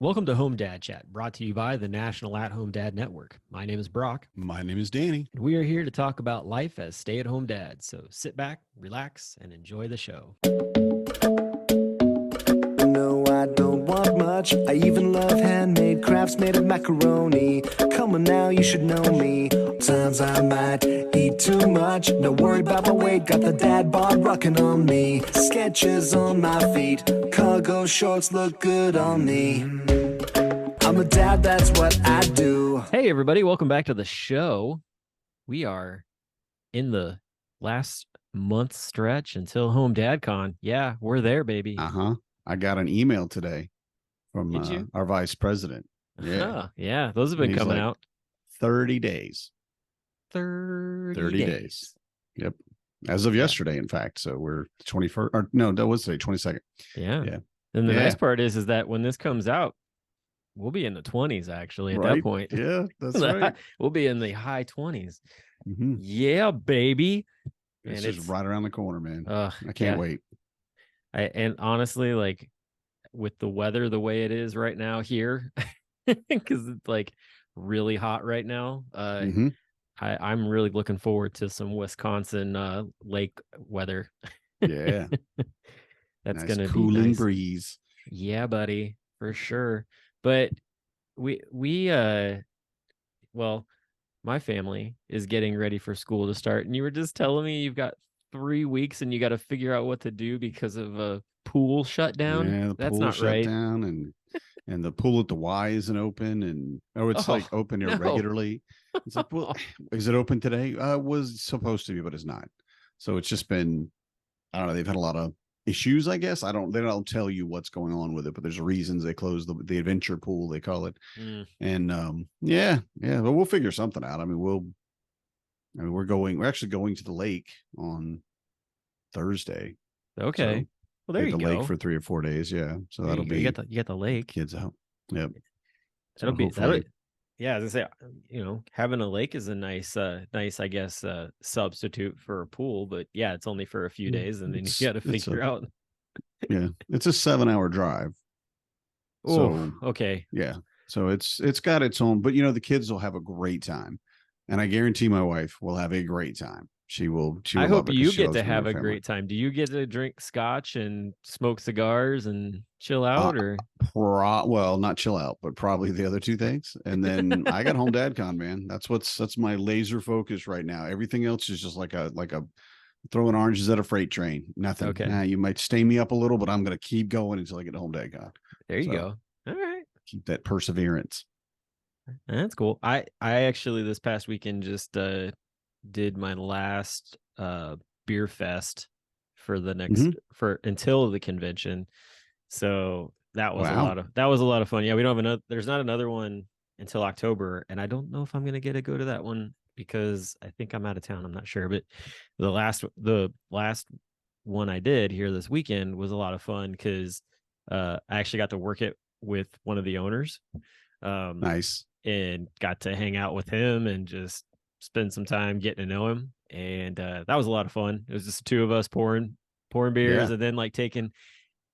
Welcome to Home Dad Chat, brought to you by the National At-Home Dad Network. My name is Brock, My name is Danny. and we are here to talk about life as stay-at-home dads. So sit back, relax, and enjoy the show. No, I don't want much. I even love handmade crafts made of macaroni. Come on now, you should know me. Times I might eat too much. No worry about my weight, got the dad bod rocking on me. Sketches on my feet, cargo shorts look good on me. I'm a dad, that's what I do. Hey, everybody, welcome back to the show. We are in the last month stretch until Home Dad Con. Yeah, we're there, baby. I got an email today from Did you? our vice president. Yeah. Yeah, those have been He's coming like, out. 30 days. 30 days. Yep. As of yesterday, in fact. So we're 21st. Or no, that was today, 22nd. Yeah. Yeah. And the Yeah. nice part is that when this comes out, we'll be in the 20s, actually, at that point. Yeah, that's right. We'll be in the high 20s. Mm-hmm. Yeah, baby. It's just right around the corner, man. I can't yeah. wait. And honestly, like with the weather the way it is right now here, because it's like really hot right now, I'm really looking forward to some Wisconsin lake weather. Yeah. That's nice gonna be cooling nice. breeze. Yeah, buddy, for sure. But we well, my family is getting ready for school to start, and you were just telling me you've got 3 weeks and you got to figure out what to do because of a pool shutdown. Yeah, the That's pool not shut right. down and the pool at the Y isn't open, and it's like open irregularly. It's like, well, is it open today? Was supposed to be, but it's not. So it's just been, I don't know. They've had a lot of issues, I guess. They don't tell you what's going on with it, but there's reasons they closed the adventure pool, they call it. And but we'll figure something out. We're actually going to the lake on Thursday. Okay. So, well, there you the go. lake for 3 or 4 days. Yeah. So there that'll be, you got the lake. Kids out. Yep. Yeah, as I say, having a lake is a nice, I guess, substitute for a pool. But yeah, it's only for a few days, and then you got to figure out. Yeah, it's a 7-hour drive. Oh, okay. Yeah, so it's got its own, but the kids will have a great time, and I guarantee my wife will have a great time. She will. I hope you get to have a great time. Do you get to drink scotch and smoke cigars and chill out, or? Well, not chill out, but probably the other two things. And then I got Home Dad Con, man. That's my laser focus right now. Everything else is just like a throwing oranges at a freight train. Nothing. Okay. You might stay me up a little, but I'm going to keep going until I get to Home Dad Con. There you go. All right. Keep that perseverance. That's cool. I actually this past weekend just did my last beer fest for the next until the convention. So that was a lot of fun. Yeah, we don't have there's not another one until October, and I don't know if I'm gonna get to go to that one because I think I'm out of town. I'm not sure, but the last one I did here this weekend was a lot of fun because I actually got to work it with one of the owners. Nice. And got to hang out with him and just spend some time getting to know him. And that was a lot of fun. It was just the two of us pouring beers and then like taking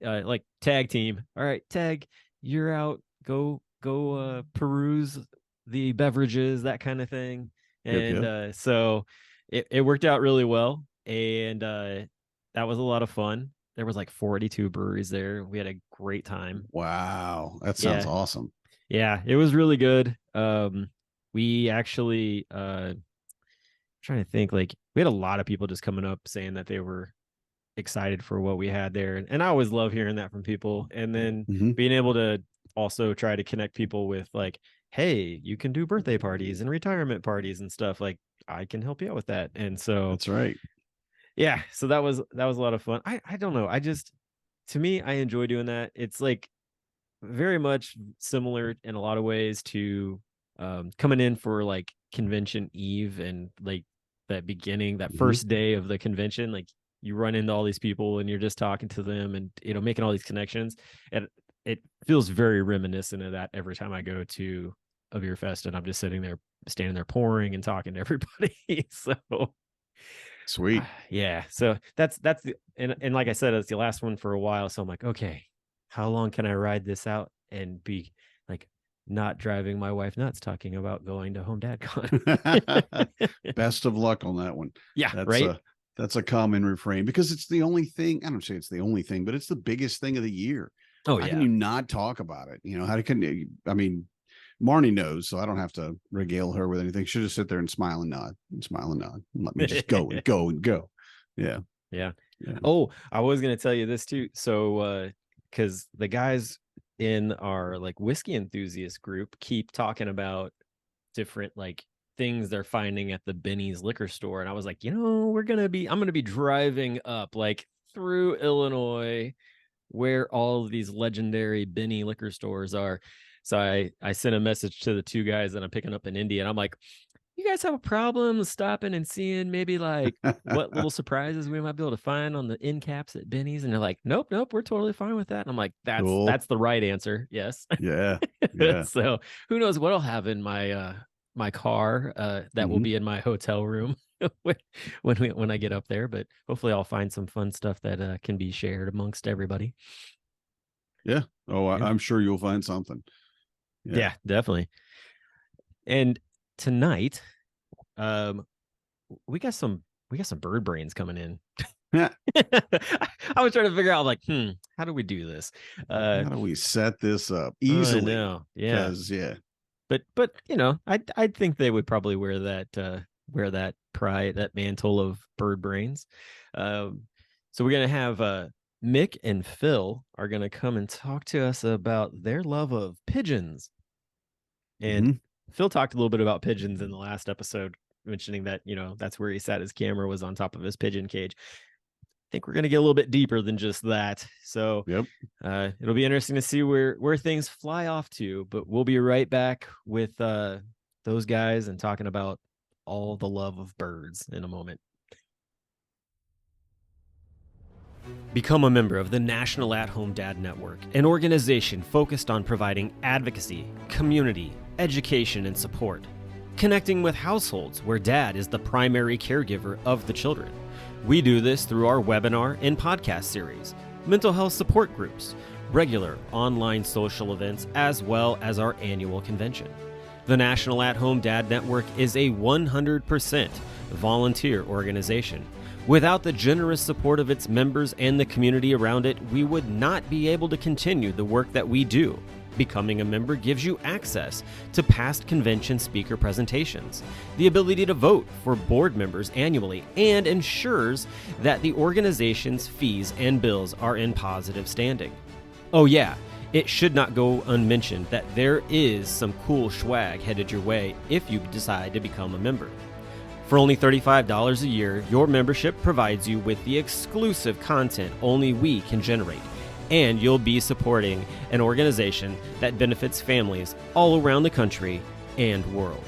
like tag team. All right, tag, you're out. Go peruse the beverages, that kind of thing. And so it worked out really well. And that was a lot of fun. There was like 42 breweries there. We had a great time. Wow. That sounds awesome. Yeah, it was really good. We actually trying to think, like we had a lot of people just coming up saying that they were excited for what we had there. And I always love hearing that from people. And then being able to also try to connect people with like, hey, you can do birthday parties and retirement parties and stuff. Like I can help you out with that. And so that's right. Yeah. So that was a lot of fun. I don't know. To me, I enjoy doing that. It's like very much similar in a lot of ways to coming in for like convention eve and like that beginning, that first day of the convention. Like you run into all these people and you're just talking to them and making all these connections, and it feels very reminiscent of that every time I go to a beer fest and I'm just standing there pouring and talking to everybody. So sweet. Yeah, so that's and like I said, it's the last one for a while, so I'm like, okay, how long can I ride this out and be like not driving my wife nuts talking about going to Home Dad Con. Best of luck on that one. Yeah, that's right. That's a common refrain because it's the only thing. I don't say it's the only thing, but it's the biggest thing of the year. Oh, how yeah. can you not talk about it? You know, how can you? I mean, Marnie knows, so I don't have to regale her with anything. She'll just sit there and smile and nod and smile and nod and let me just go and go and go. Yeah. Yeah. Oh, I was going to tell you this too. So, because the guys in our like whiskey enthusiast group keep talking about different like things they're finding at the Benny's liquor store. And I was like, I'm going to be driving up like through Illinois where all of these legendary Benny liquor stores are. So I sent a message to the two guys that I'm picking up in Indy, and I'm like, you guys have a problem stopping and seeing maybe like what little surprises we might be able to find on the end caps at Benny's? And they're like, nope, we're totally fine with that. And I'm like, that's the right answer. Yes. Yeah. So who knows what I'll have in my my car that will be in my hotel room when I get up there. But hopefully I'll find some fun stuff that can be shared amongst everybody. Yeah. Oh, I'm sure you'll find something. Yeah, definitely. And tonight, we got some bird brains coming in. I was trying to figure out like, how do we do this? How do we set this up easily? Yeah. But I think they would probably wear that pride, that mantle of bird brains. So we're gonna have Mick and Phil are gonna come and talk to us about their love of pigeons. And Phil talked a little bit about pigeons in the last episode, mentioning that, that's where he sat his camera was on top of his pigeon cage. I think we're going to get a little bit deeper than just that. So it'll be interesting to see where things fly off to, but we'll be right back with those guys and talking about all the love of birds in a moment. Become a member of the National At-Home Dad Network, an organization focused on providing advocacy, community, education, and support, connecting with households where dad is the primary caregiver of the children. We do this through our webinar and podcast series, mental health support groups, regular online social events, as well as our annual convention. The National At-Home Dad Network is a 100% volunteer organization. Without the generous support of its members and the community around it, we would not be able to continue the work that we do. Becoming a member gives you access to past convention speaker presentations, the ability to vote for board members annually, and ensures that the organization's fees and bills are in positive standing. Oh yeah, it should not go unmentioned that there is some cool swag headed your way if you decide to become a member. For only $35 a year, your membership provides you with the exclusive content only we can generate, and you'll be supporting an organization that benefits families all around the country and world.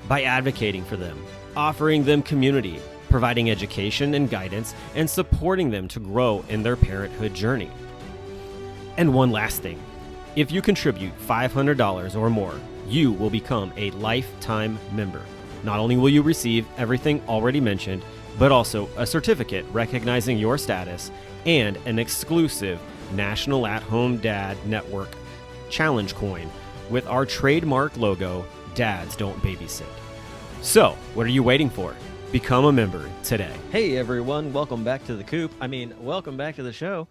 By advocating for them, offering them community, providing education and guidance, and supporting them to grow in their parenthood journey. And one last thing, if you contribute $500 or more, you will become a lifetime member. Not only will you receive everything already mentioned, but also a certificate recognizing your status and an exclusive National At-Home Dad Network challenge coin with our trademark logo, Dads Don't Babysit. So, what are you waiting for? Become a member today. Hey everyone, welcome back to the coop. Welcome back to the show.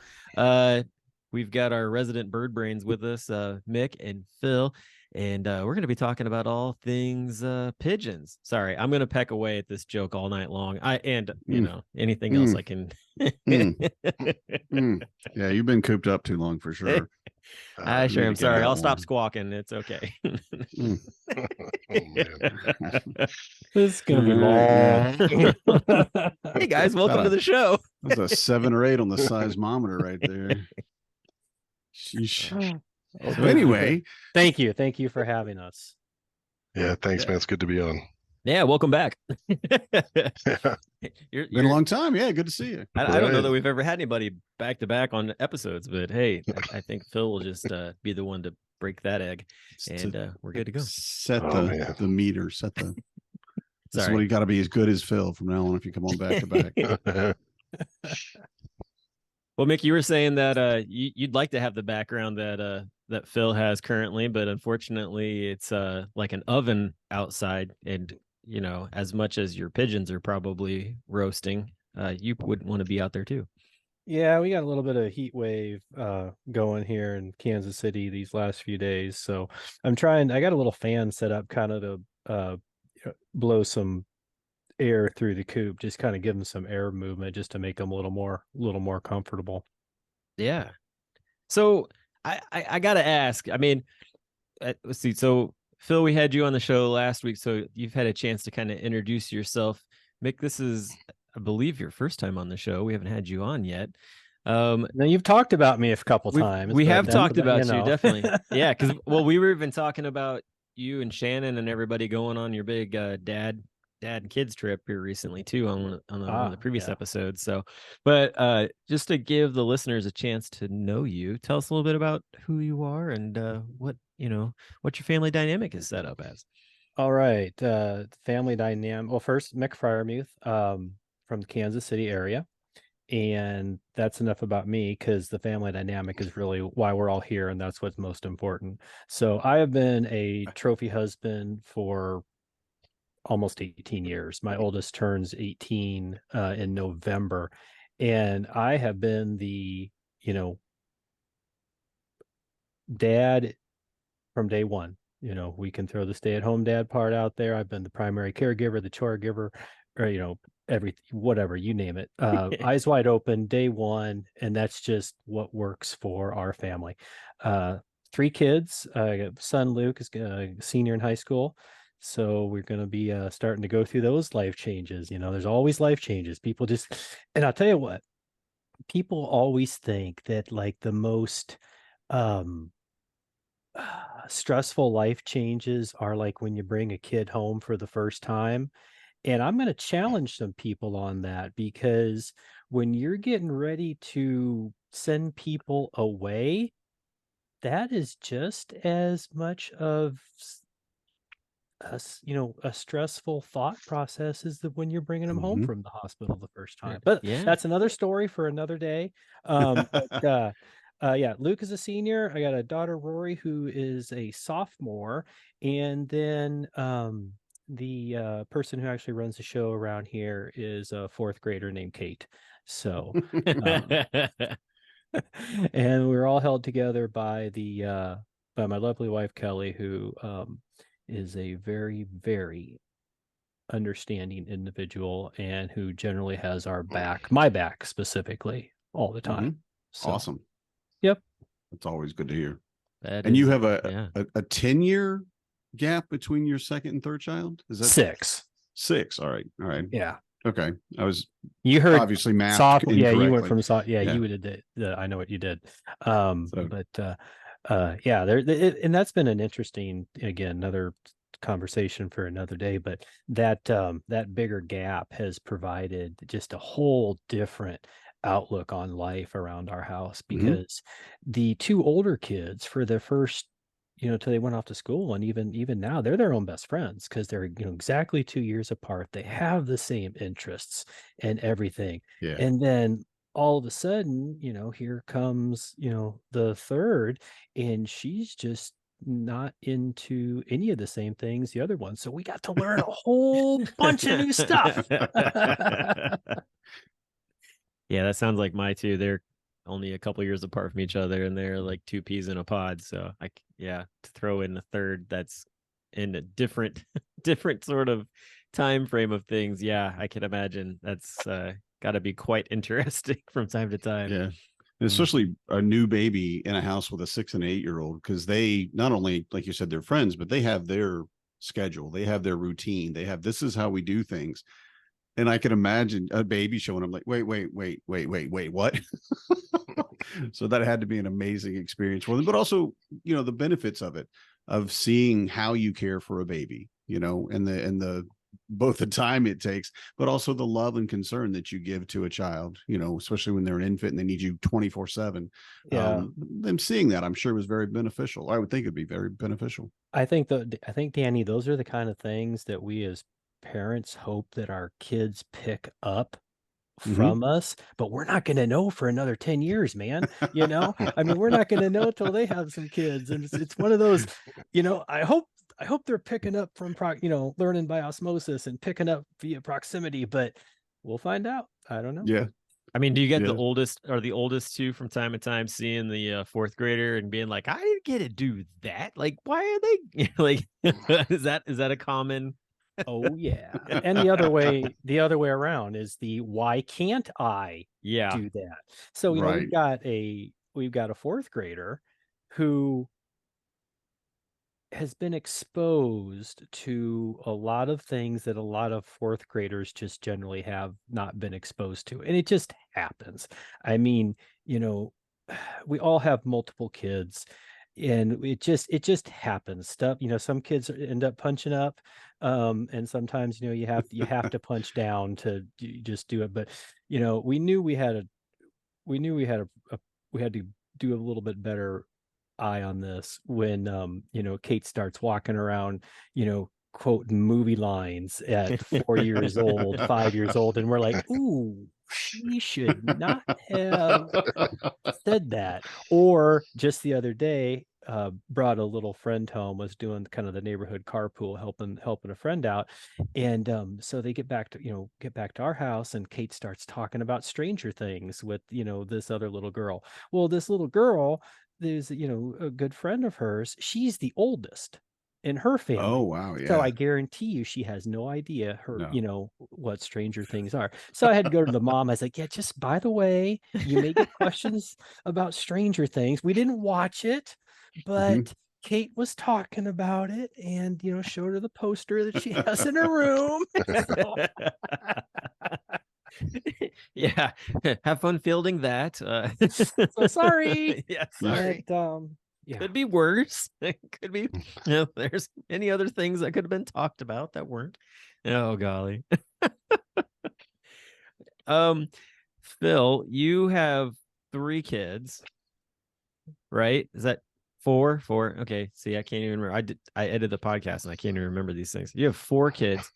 We've got our resident bird brains with us, Mick and Phil. And we're going to be talking about all things pigeons. Sorry, I'm going to peck away at this joke all night long. Anything else I can. Yeah, you've been cooped up too long for sure. I sure am. Sorry, I'll stop squawking. It's okay. This is going to be long. Hey guys, welcome to the show. That's a 7 or 8 on the seismometer right there. Sheesh. So anyway, thank you for having us. Yeah, thanks, man. It's good to be on. Yeah, welcome back. You're been a long time. Yeah, good to see you. I don't know that we've ever had anybody back to back on episodes, but hey, I think Phil will just be the one to break that egg, and we're good to go. Set the meter. Set the. This is what you got to be as good as Phil from now on if you come on back to back. Well, Mick, you were saying that you'd like to have the background that that Phil has currently, but unfortunately it's like an oven outside, and as much as your pigeons are probably roasting, you would want to be out there too. Yeah, we got a little bit of heat wave going here in Kansas City these last few days. So I got a little fan set up kind of to blow some air through the coop, just kind of give them some air movement just to make them a little more comfortable. Yeah. So I gotta ask. I mean, let's see. So Phil, we had you on the show last week, so you've had a chance to kind of introduce yourself. Mick, this is, I believe, your first time on the show. We haven't had you on yet. Now you've talked about me a couple times. We have talked about you, definitely. Yeah, because we were even talking about you and Shannon and everybody going on your big dad and kids trip here recently too on one of the previous episodes. So, but just to give the listeners a chance to know you, tell us a little bit about who you are and what your family dynamic is set up as. All right, family dynamic. Well, first, Mick Fryermuth, from the Kansas City area. And that's enough about me, because the family dynamic is really why we're all here, and that's what's most important. So I have been a trophy husband for almost 18 years. My oldest turns 18 in November, and I have been the dad from day one. We can throw the stay-at-home dad part out there. I've been the primary caregiver, the chore giver, or everything, whatever, you name it. Eyes wide open, day one, and that's just what works for our family. 3 kids. Son Luke is a senior in high school, so we're going to be starting to go through those life changes. There's always life changes. And I'll tell you what, people always think that like the most stressful life changes are like when you bring a kid home for the first time. And I'm going to challenge some people on that, because when you're getting ready to send people away, that is just as much of a stressful thought process as when you're bringing them home from the hospital the first time. But that's another story for another day. Yeah, Luke is a senior. I got a daughter, Rory, who is a sophomore, and then the person who actually runs the show around here is a 4th grader named Kate. So and we're all held together by my lovely wife Kelly, who is a very, very understanding individual, and who generally has our back, my back specifically, all the time. So, awesome. Yep. That's always good to hear. You have a 10-year gap between your second and third child? Is that 6? 6. All right. Yeah. Okay. You heard obviously math. Yeah, you went from soft. Yeah, you did. I know what you did. But yeah, and that's been an interesting, again, another conversation for another day. But that bigger gap has provided just a whole different outlook on life around our house, because the 2 older kids, for the first till they went off to school, and even now, they're their own best friends, because they're exactly 2 years apart. They have the same interests and everything. And then all of a sudden, here comes the third, and she's just not into any of the same things the other one. So we got to learn a whole bunch of new stuff. Yeah, that sounds like my 2. They're only a couple years apart from each other, and they're like 2 peas in a pod. So to throw in the third that's in a different sort of time frame of things. Yeah, I can imagine that's got to be quite interesting from time to time. Yeah. And especially a new baby in a house with a 6 and 8-year-old, because they not only, like you said, they're friends, but they have their schedule, they have their routine, this is how we do things. And I can imagine a baby showing up like, wait, what? So that had to be an amazing experience for them, but also, the benefits of it, of seeing how you care for a baby, and the both the time it takes, but also the love and concern that you give to a child, especially when they're an infant and they need you 24/7. Yeah. Them seeing that, I'm sure, was very beneficial. I would think it'd be very beneficial. I think Danny, those are the kind of things that we as parents hope that our kids pick up from us, but we're not going to know for another 10 years, man. You know, I mean, we're not going to know till they have some kids. And it's one of those, you know, I hope they're picking up from, learning by osmosis and picking up via proximity, but we'll find out. I don't know. Yeah. I mean, do you get the oldest two from time to time seeing the fourth grader and being like, I didn't get to do that. Like, why are they like, is that a common? Oh yeah. And the other way around is the, why can't I do that? So, you know, we've got a fourth grader who has been exposed to a lot of things that a lot of fourth graders just generally have not been exposed to. And it just happens. I mean, you know, we all have multiple kids, and it just happens. Stuff, you know, some kids end up punching up, and sometimes, you know, you have to punch down to just do it. But, you know, we knew we had to do a little bit better eye on this when you know, Kate starts walking around, you know, quoting movie lines at 4 years old, 5 years old, and we're like, ooh, she should not have said that. Or just the other day, brought a little friend home, was doing kind of the neighborhood carpool, helping a friend out, and so they get back to our house, and Kate starts talking about Stranger Things with, you know, this other little girl. Well, this little girl, there's, you know, a good friend of hers, she's the oldest in her family. Oh wow, yeah. So I guarantee you she has no idea you know, what Stranger Things are. So I had to go to the mom. I was like, yeah, just by the way, you may get questions about Stranger Things. We didn't watch it, but Kate was talking about it, and, you know, showed her the poster that she has in her room. Yeah, have fun fielding that. So sorry. Yeah, sorry. And, yeah. Could be worse. It could be, you know, there's any other things that could have been talked about that weren't. Oh golly. Phil, you have 3 kids, right? Is that 4? Okay. See, I can't even remember. I edited the podcast and I can't even remember these things. You have 4 kids.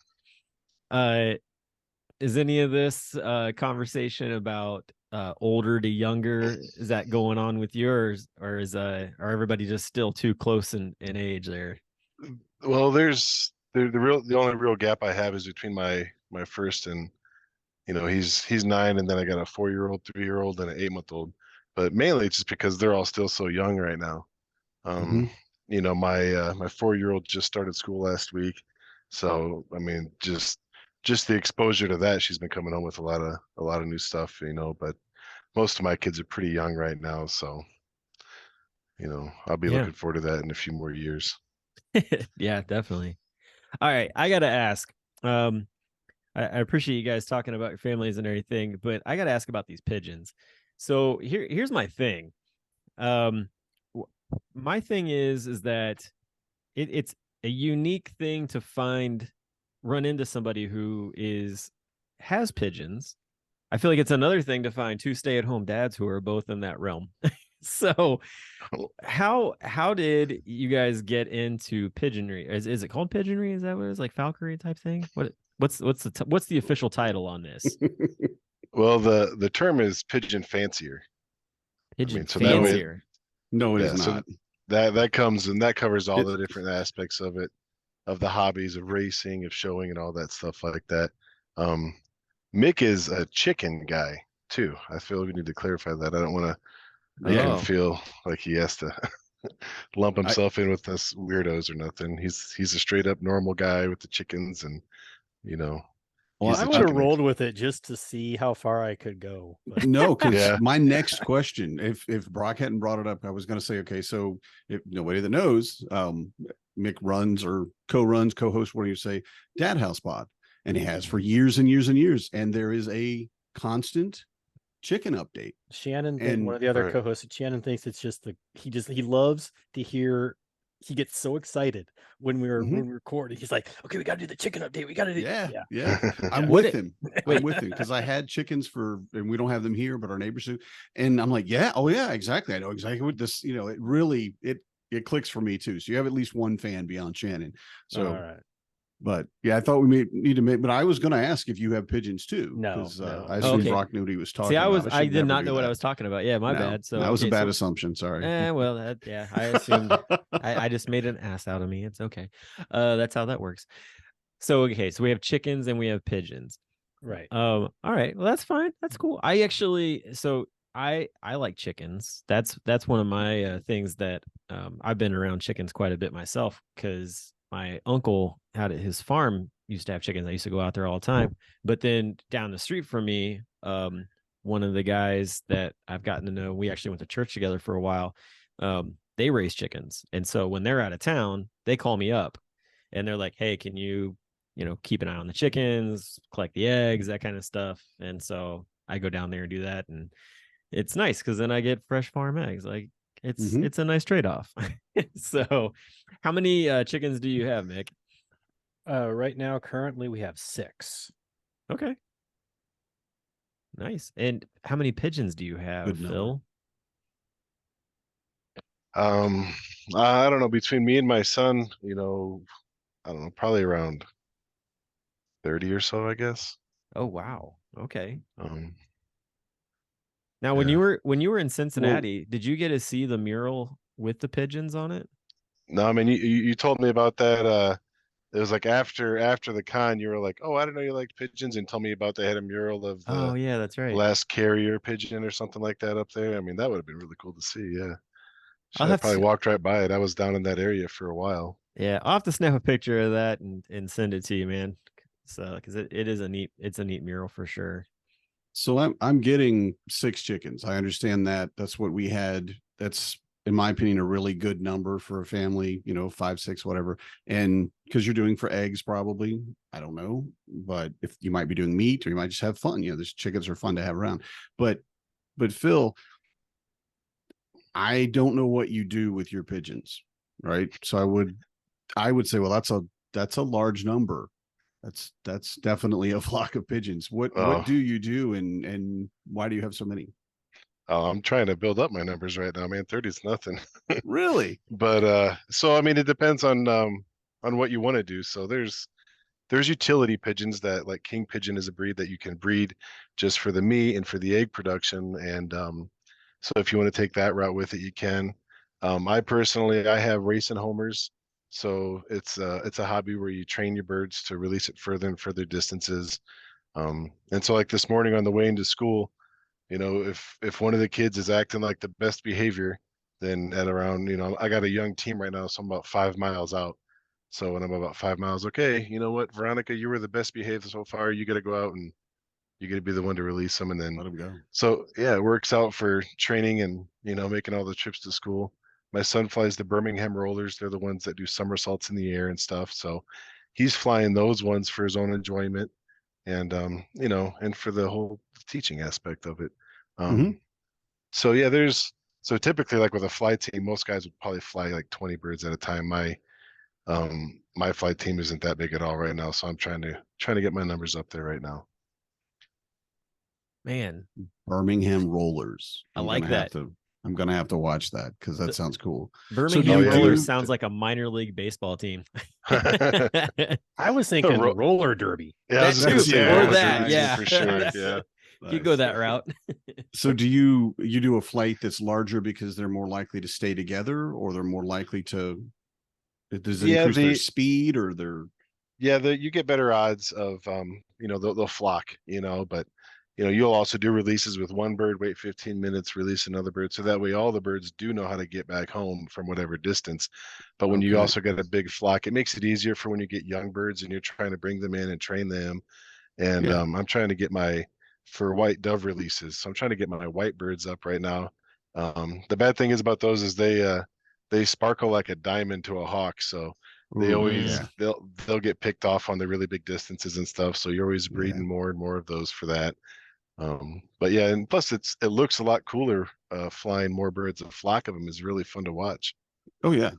Is any of this conversation about older to younger, is that going on with yours, or are everybody just still too close in age there? Well, there's the only real gap I have is between my first and, you know, he's 9, and then I got a 4-year-old, 3-year-old, and an 8-month-old. But mainly it's just because they're all still so young right now. You know, my 4-year-old just started school last week, so I mean, just the exposure to that, she's been coming home with a lot of new stuff, you know. But most of my kids are pretty young right now, so, you know, I'll be looking forward to that in a few more years. Yeah, definitely. All right, I gotta ask. I appreciate you guys talking about your families and everything, but I gotta ask about these pigeons. So here's my thing. My thing is that it's a unique thing to run into somebody who has pigeons. I feel like it's another thing to find 2 stay-at-home dads who are both in that realm. So how did you guys get into pigeonry? Is it called pigeonry? Is that what it is, like falconry type thing? What's the official title on this? Well, the term is pigeon fancier. Pigeon fancier. No, it is not. So that covers all the different aspects of it, of the hobbies of racing, of showing, and all that stuff like that. Mick is a chicken guy too. I feel we need to clarify that. I don't want to make him feel like he has to lump himself in with us weirdos or nothing. He's a straight up normal guy with the chickens, and, you know. Well, I would have rolled with it just to see how far I could go. But. No, because my next question, if Brock hadn't brought it up, I was going to say, okay, so if nobody that knows, Mick runs or co-runs, co-hosts, what do you say, Dad House Pod, and he has for years and years and years, and there is a constant chicken update. Shannon, and one of the other co-hosts, Shannon thinks it's just he loves to hear. He gets so excited when we record. He's like, okay, we got to do the chicken update. We got to do. Yeah. I'm with him. I'm with him because I had chickens and we don't have them here, but our neighbors do. And I'm like, oh yeah, exactly. I know exactly what this, you know, it really, it clicks for me too. So you have at least one fan beyond Shannon. So, all right. But yeah, I thought we need to make, but I was going to ask if you have pigeons too. No, I assumed Okay. Brock knew what he was talking See, about. I did not do know what that. I was talking about. Yeah, my bad. So that was a bad assumption. Sorry. Well, yeah, I assumed I just made an ass out of me. It's okay. That's how that works. So okay, so we have chickens and we have pigeons. Right. All right. Well, that's fine. That's cool. I like chickens. That's one of my things that I've been around chickens quite a bit myself because my uncle had his farm used to have chickens. I used to go out there all the time. But then down the street from me, one of the guys that I've gotten to know, we actually went to church together for a while. They raise chickens, and so when they're out of town, they call me up, and they're like, "Hey, can you keep an eye on the chickens, collect the eggs, that kind of stuff?" And so I go down there and do that, and it's nice because then I get fresh farm eggs. Like it's a nice trade-off. So how many chickens do you have, Mick? Right now, currently we have 6. Okay. Nice. And how many pigeons do you have, Phil? I don't know, between me and my son, I don't know, probably around 30 or so, I guess. Oh wow. Okay. Now Yeah. when you were in Cincinnati, did you get to see the mural with the pigeons on it? No, I mean you told me about that. It was like after the con, you were like, "Oh, I didn't know you liked pigeons," and told me about they had a mural of Oh the yeah, that's right. last carrier pigeon or something like that up there. I mean, that would have been really cool to see. Yeah, I'll should have have probably to walked right by it. I was down in that area for a while. Yeah, I'll have to snap a picture of that and send it to you, man. So because it is a neat mural for sure. So I'm getting 6 chickens. I understand that. That's what we had. That's in my opinion a really good number for a family. 5, 6, whatever. And because you're doing for eggs, probably. I don't know, but if you might be doing meat or you might just have fun. These chickens are fun to have around. But Phil, I don't know what you do with your pigeons, right? So I would say, well, that's a large number. That's definitely a flock of pigeons. What do you do, and why do you have so many? I'm trying to build up my numbers right now, man. 30 is nothing. Really? But so I mean, it depends on what you want to do. So there's utility pigeons that, like, king pigeon is a breed that you can breed just for the meat and for the egg production. And so if you want to take that route with it, you can. I have racing homers. So it's a hobby where you train your birds to release it further and further distances. And so, like, this morning on the way into school, if one of the kids is acting like the best behavior, then at around, I got a young team right now, so I'm about 5 miles out. So when I'm about 5 miles, okay, you know what, Veronica, you were the best behaved so far. You got to go out and you got to be the one to release them, and then Let them go. So yeah, it works out for training and making all the trips to school. My son flies the Birmingham rollers. They're the ones that do somersaults in the air and stuff. So he's flying those ones for his own enjoyment, and and for the whole teaching aspect of it. So yeah, so typically, like with a flight team, most guys would probably fly like 20 birds at a time. My flight team isn't that big at all right now, so I'm trying to get my numbers up there right now. Man, Birmingham Rollers. I like that. I'm gonna have to watch that because that sounds cool. Birmingham Rollers sounds like a minor league baseball team. I was thinking roller derby. Yeah, I was just gonna say or that. Yeah, for sure. Yeah, you go that route. So do you do a flight that's larger because they're more likely to stay together, or they're more likely to? Does it increase their speed or their? Yeah, you get better odds of they'll flock, but you'll also do releases with one bird, wait 15 minutes, release another bird, so that way all the birds do know how to get back home from whatever distance. But when you also get a big flock, it makes it easier for when you get young birds and you're trying to bring them in and train them. And I'm trying to get for white dove releases, so I'm trying to get my white birds up right now. The bad thing is about those is they sparkle like a diamond to a hawk, so they always they'll get picked off on the really big distances and stuff, so you're always breeding more and more of those for that. But yeah, and plus it looks a lot cooler. Flying more birds, a flock of them is really fun to watch. Oh yeah,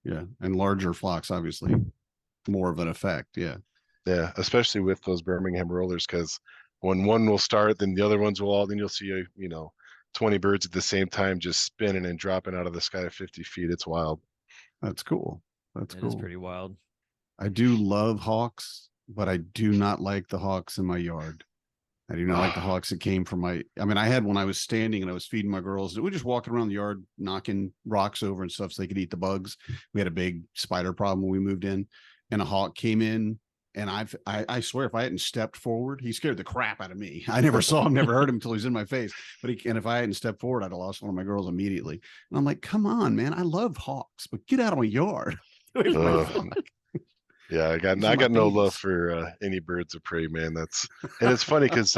and larger flocks, obviously, more of an effect. Yeah, especially with those Birmingham rollers, because when one will start, then the other ones will all. Then you'll see 20 birds at the same time just spinning and dropping out of the sky at 50 feet. It's wild. That's cool. That's cool. It's pretty wild. I do love hawks, but I do not like the hawks in my yard. I do not like the hawks that came from I mean, I had when I was standing and I was feeding my girls, we just walking around the yard, knocking rocks over and stuff so they could eat the bugs. We had a big spider problem when we moved in, and a hawk came in. And I swear, if I hadn't stepped forward, he scared the crap out of me. I never saw him, never heard him until he was in my face. And if I hadn't stepped forward, I'd have lost one of my girls immediately. And I'm like, come on, man, I love hawks, but get out of my yard. Yeah, I got no love for any birds of prey, man. And it's funny because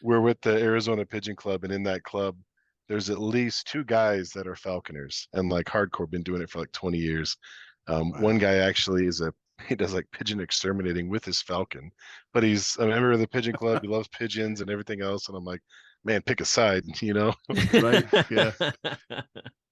we're with the Arizona Pigeon Club, and in that club, there's at least 2 guys that are falconers and like hardcore, been doing it for like 20 years. Wow. One guy actually he does like pigeon exterminating with his falcon, but he's a member of the Pigeon Club. He loves pigeons and everything else, and I'm like, man, pick a side, Right? Yeah.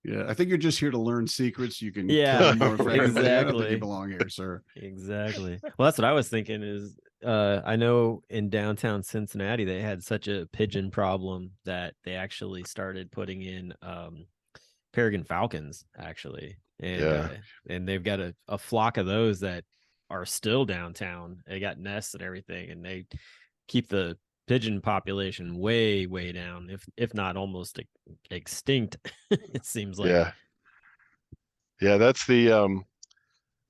Yeah, I think you're just here to learn secrets. You can kill more for everybody. I don't think Exactly. you belong here, sir. Exactly. Well, that's what I was thinking is I know in downtown Cincinnati they had such a pigeon problem that they actually started putting in peregrine falcons, actually. And they've got a flock of those that are still downtown. They got nests and everything, and they keep the pigeon population way down, if not almost extinct. It seems like. Yeah, that's the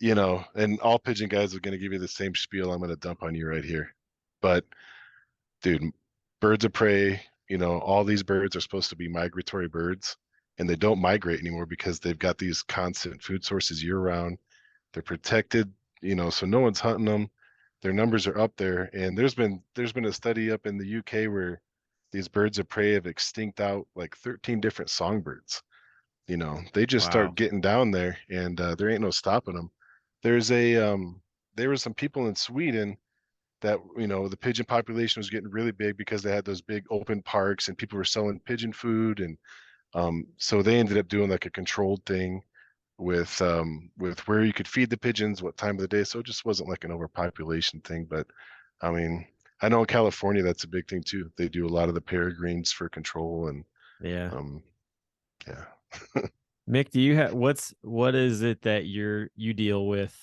and all pigeon guys are going to give you the same spiel I'm going to dump on you right here. But dude, birds of prey, all these birds are supposed to be migratory birds, and they don't migrate anymore because they've got these constant food sources year round. They're protected, so no one's hunting them. Their numbers are up there, and there's been a study up in the UK where these birds of prey have extinct out like 13 different songbirds. They just start getting down there, and there ain't no stopping them. There were some people in Sweden that the pigeon population was getting really big because they had those big open parks and people were selling pigeon food, and so they ended up doing like a controlled thing with where you could feed the pigeons, what time of the day. So it just wasn't like an overpopulation thing. But I mean, I know in California that's a big thing too. They do a lot of the peregrines for control, and yeah. Yeah. Mick, do you have what is it that you deal with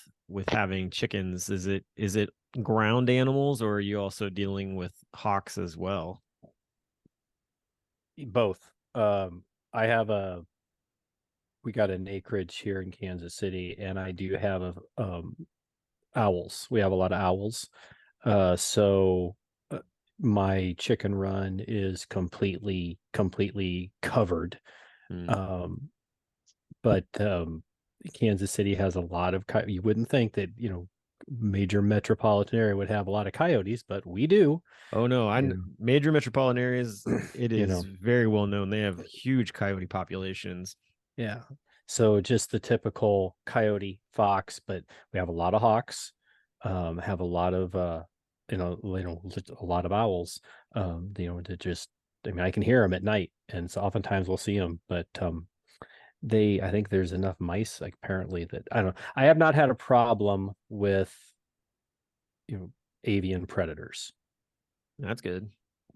having chickens? Is it ground animals, or are you also dealing with hawks as well? Both. We got an acreage here in Kansas City, and I do have owls. We have a lot of owls. So my chicken run is completely covered. But Kansas City has a lot of you wouldn't think that major metropolitan area would have a lot of coyotes, but we do. Oh no, major metropolitan areas, it is very well known. They have huge coyote populations. Yeah. So just the typical coyote, fox, but we have a lot of hawks, have a lot of a lot of owls. To just, I can hear them at night, and so oftentimes we'll see them, but I think there's enough mice, like, apparently, that I don't know. I have not had a problem with avian predators. That's good.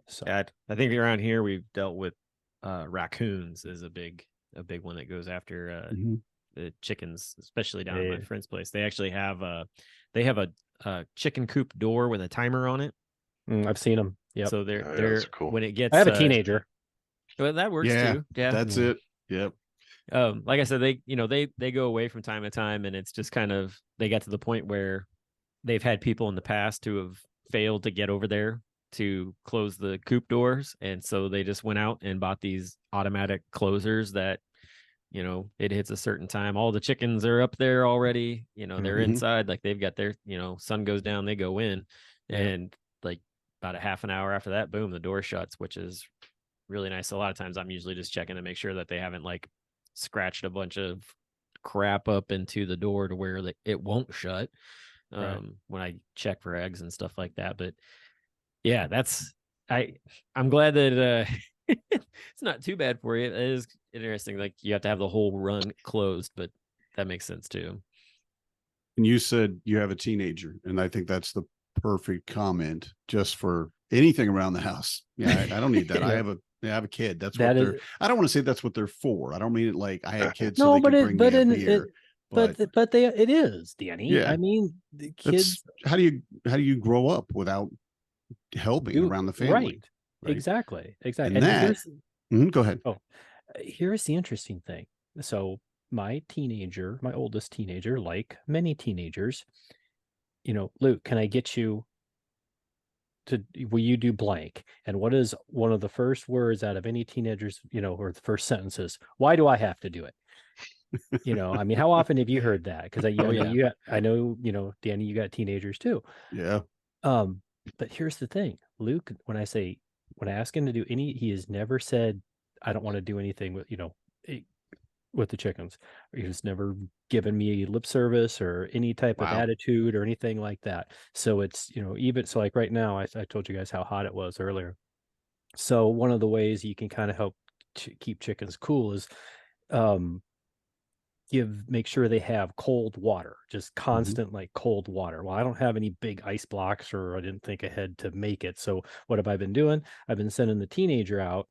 So I think around here we've dealt with raccoons is a big one that goes after the chickens, especially down at my friend's place. They actually have a chicken coop door with a timer on it. I've seen them. Yeah. So they're cool. When it gets, I have a teenager. Well, that works too. Yeah, that's it. Yep. Like I said, they go away from time to time, and it's just kind of, they got to the point where they've had people in the past who have failed to get over there to close the coop doors, and so they just went out and bought these automatic closers that it hits a certain time, all the chickens are up there already, they're inside, like they've got their sun goes down, they go in, and like about a half an hour after that, boom, the door shuts, which is really nice. A lot of times I'm usually just checking to make sure that they haven't like scratched a bunch of crap up into the door to where it won't shut when I check for eggs and stuff like that. But yeah, I'm glad that it's not too bad for you. It is interesting, like you have to have the whole run closed, but that makes sense too. And you said you have a teenager, and I think that's the perfect comment just for anything around the house. Yeah, I don't need that. I have a kid. I don't want to say that's what they're for. I don't mean it like I had kids so they could bring me a beer. but it is, Danny. Yeah. I mean, the kids. How do you grow up without helping around the family? Right? Exactly. And that. Go ahead. Oh, here's the interesting thing. So my oldest teenager, like many teenagers, Luke, can I get you will you do blank? And what is one of the first words out of any teenager's, or the first sentences? Why do I have to do it? I mean, how often have you heard that? Because I know, Danny, you got teenagers too. Yeah. But here's the thing, Luke, when I ask him to do he has never said, I don't want to do anything with the chickens. He's never given me lip service or any type of attitude or anything like that. So it's, even so, like right now, I told you guys how hot it was earlier. So one of the ways you can kind of help keep chickens cool is make sure they have cold water, just constant like cold water. Well, I don't have any big ice blocks, or I didn't think ahead to make it. So what have I been doing? I've been sending the teenager out,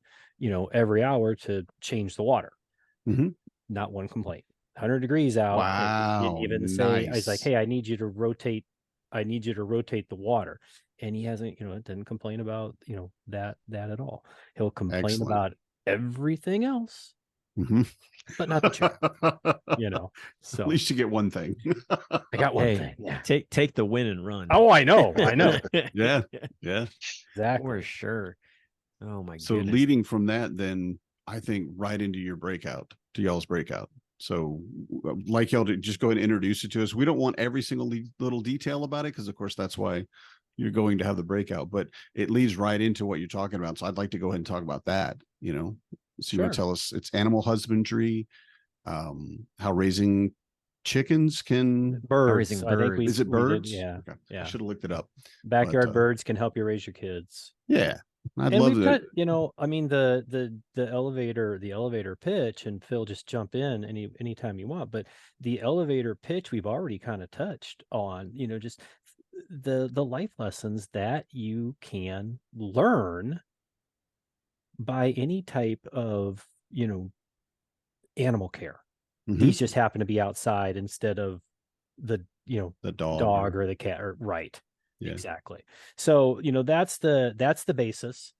every hour to change the water. Not one complaint. 100 degrees out. Wow. Didn't even say, I was like, hey, I need you to rotate the water. And he hasn't, didn't complain about, that at all. He'll complain about everything else, but not the chicken. So at least you get one thing. I got one thing. Yeah. Take the win and run. Oh, I know. Yeah. Exactly. For sure. Oh my so goodness. Leading from that, then I think right into y'all's breakout. So like y'all to just go ahead and introduce it to us. We don't want every single little detail about it, because of course that's why you're going to have the breakout, but it leads right into what you're talking about. So I'd like to go ahead and talk about that, so you want to tell us it's animal husbandry, how raising chickens birds. Is it birds? Yeah. Okay. Yeah. I should have looked it up. Backyard birds can help you raise your kids. Yeah. I'd and love we've that. got, I mean, the elevator pitch, and Phil, just jump in anytime you want, but the elevator pitch we've already kind of touched on, just the life lessons that you can learn by any type of, animal care. These just happen to be outside instead of the dog or the cat, or right. Yeah. Exactly. So, that's the basis.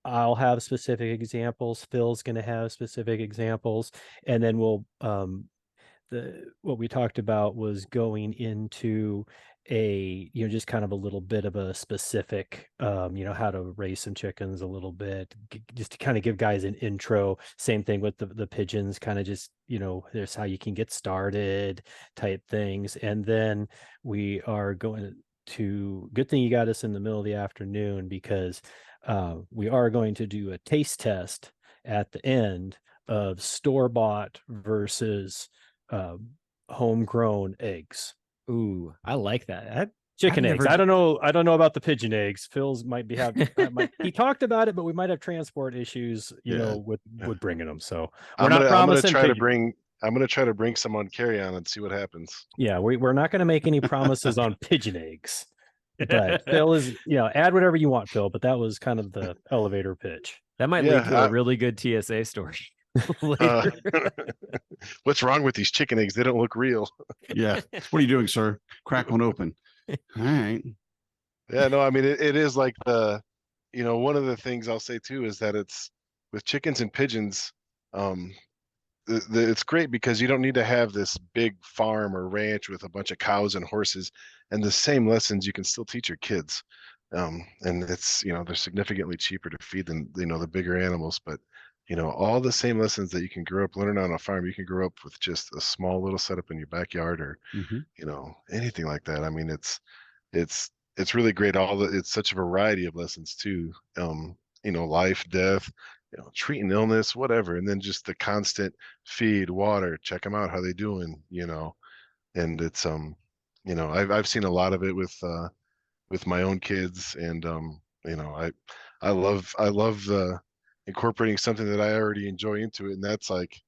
I'll have specific examples. Phil's going to have specific examples. And then we'll, what we talked about was going into just kind of a little bit of a specific, how to raise some chickens a little bit, just to kind of give guys an intro. Same thing with the pigeons, kind of just, there's how you can get started type things. And then we are going to, good thing you got us in the middle of the afternoon, because we are going to do a taste test at the end of store-bought versus homegrown eggs. Ooh, I like that. Chicken eggs. I don't know about the pigeon eggs. Phil's might be having. He talked about it, but we might have transport issues, with bringing them. So I'm gonna try to bring some on carry-on and see what happens. Yeah, we're not going to make any promises on pigeon eggs, but Phil is, add whatever you want, Phil. But that was kind of the elevator pitch. That might lead to a really good TSA story. What's wrong with these chicken eggs? They don't look real. Yeah. What are you doing, sir? Crack one open. All right. Yeah, no, I mean, it is like one of the things I'll say too is that it's with chickens and pigeons. It's great because you don't need to have this big farm or ranch with a bunch of cows and horses, and the same lessons you can still teach your kids. And it's, they're significantly cheaper to feed than, the bigger animals, but all the same lessons that you can grow up learning on a farm, you can grow up with just a small little setup in your backyard, or, anything like that. I mean, it's really great. It's such a variety of lessons too. Life, death, treating illness, whatever. And then just the constant feed, water, check them out, how they doing, and it's, I've seen a lot of it with my own kids, and, I love incorporating something that I already enjoy into it. And that's like,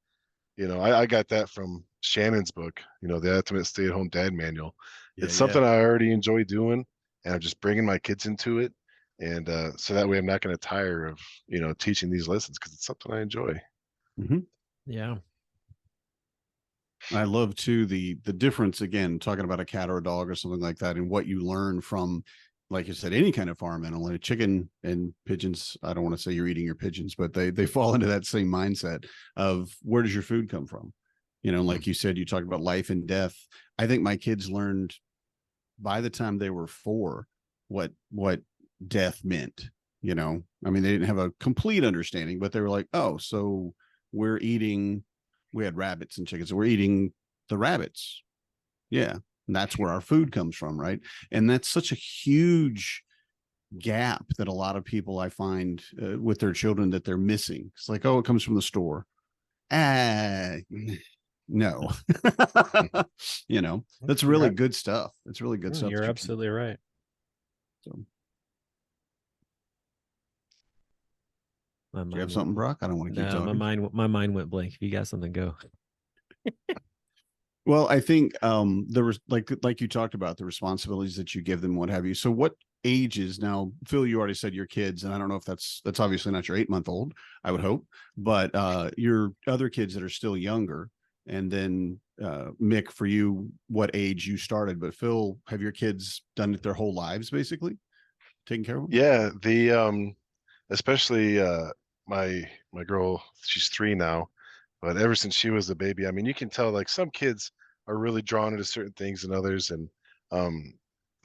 I got that from Shannon's book, The Ultimate Stay-at-Home Dad Manual. It's something I already enjoy doing, and I'm just bringing my kids into it. And so that way I'm not going to tire of, teaching these lessons, because it's something I enjoy. Yeah. I love too the difference, again, talking about a cat or a dog or something like that, and what you learn from, like you said, any kind of farm animal. Like chicken and pigeons, I don't want to say you're eating your pigeons, but they fall into that same mindset of where does your food come from? You know, like you said, you talked about life and death. I think my kids learned by the time they were 4 what death meant. You know, I mean, they didn't have a complete understanding, but they were like, oh, so we're eating, we had rabbits and chickens, so we're eating the rabbits. Yeah. And that's where our food comes from, right? And that's such a huge gap that a lot of people, I find, with their children, that they're missing. It's like, oh, it comes from the store. No. You know, that's really good stuff. It's really good stuff. You're absolutely right. So, do you have something, Brock? I don't want to keep talking. My mind went blank. If you got something, go. Well, I think there was like you talked about the responsibilities that you give them, what have you. So what ages now, Phil, you already said your kids, and I don't know if that's obviously not your 8-month-old, I would hope, but your other kids that are still younger. And then Mick, for you, what age you started? But Phil, have your kids done it their whole lives, basically taking care of them? Yeah, the especially my girl, she's 3 now, but ever since she was a baby, I mean, you can tell like some kids are really drawn into certain things and others. And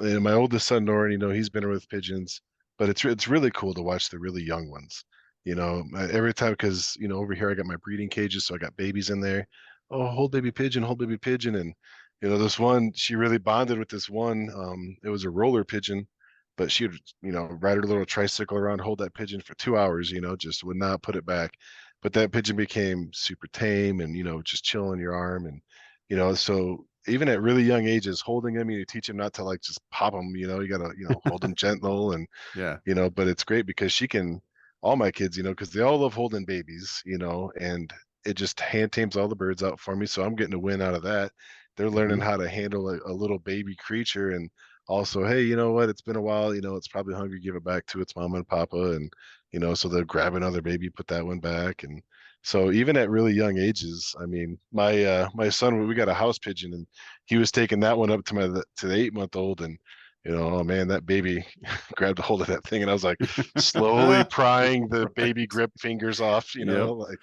my oldest son, Norin, you know, he's been with pigeons, but it's really cool to watch the really young ones. You know, every time, because you know, over here I got my breeding cages, so I got babies in there. Oh, hold baby pigeon, and you know, this one, she really bonded with this one. It was a roller pigeon, but she would, you know, ride her little tricycle around, hold that pigeon for 2 hours, you know, just would not put it back. But that pigeon became super tame and, you know, just chill in your arm. And, you know, so even at really young ages, holding him, you teach him not to like just pop him, you know, you got to, you know, hold him gentle. And, Yeah. you know, but it's great because she can, all my kids, you know, because they all love holding babies, you know, and it just hand tames all the birds out for me. So I'm getting a win out of that. They're learning how to handle a little baby creature. And also, hey, you know what? It's been a while. You know, it's probably hungry. Give it back to its mama and papa, and you know, so they'll grab another baby, put that one back, and so even at really young ages, I mean, my son, we got a house pigeon, and he was taking that one up to the 8-month-old, and you know, oh man, that baby grabbed a hold of that thing, and I was like slowly prying the baby grip fingers off, you know, like.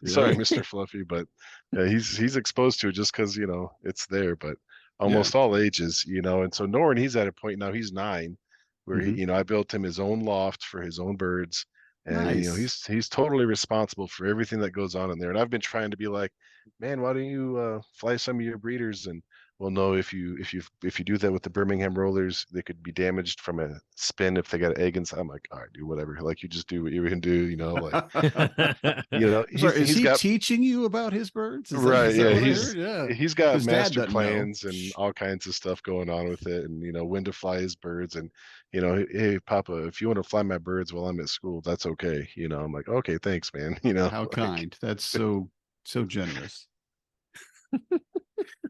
Sorry, Mr. Fluffy, but yeah, he's exposed to it just because you know it's there. But almost all ages, you know. And so Norin, he's at a point now. He's 9, where he, you know, I built him his own loft for his own birds, and you know, he's totally responsible for everything that goes on in there. And I've been trying to be like, man, why don't you fly some of your breeders? And well, no, if you do that with the Birmingham rollers, they could be damaged from a spin if they got an egg inside. I'm like, all right, do whatever. Like you just do what you can do, you know. Like, you know, is he teaching you about his birds? Right? Yeah, he's got master plans and all kinds of stuff going on with it, and you know when to fly his birds, and you know, hey, Papa, if you want to fly my birds while I'm at school, that's okay. You know, I'm like, okay, thanks, man. You know, how kind. That's so generous.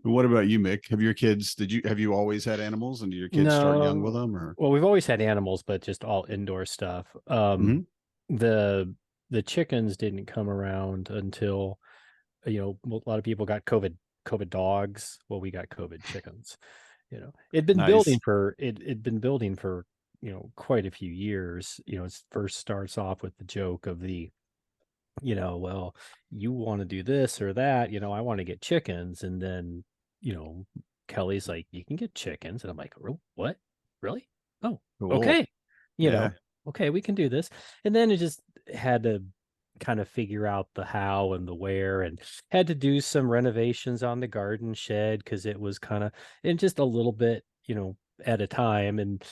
What about you, Mick? Have your kids, have you always had animals, and did your kids start young with them, or? Well, we've always had animals, but just all indoor stuff. The chickens didn't come around until, you know, a lot of people got COVID dogs. Well, we got COVID chickens. You know, it'd been building for you know, quite a few years. You know, it first starts off with the joke of the, you know, well, you want to do this or that, you know, I want to get chickens. And then, you know, Kelly's like, you can get chickens. And I'm like, what? Really? Oh, cool. Okay. You know, okay, we can do this. And then it just had to kind of figure out the how and the where, and had to do some renovations on the garden shed because it was kind of, and just a little bit, you know, at a time. And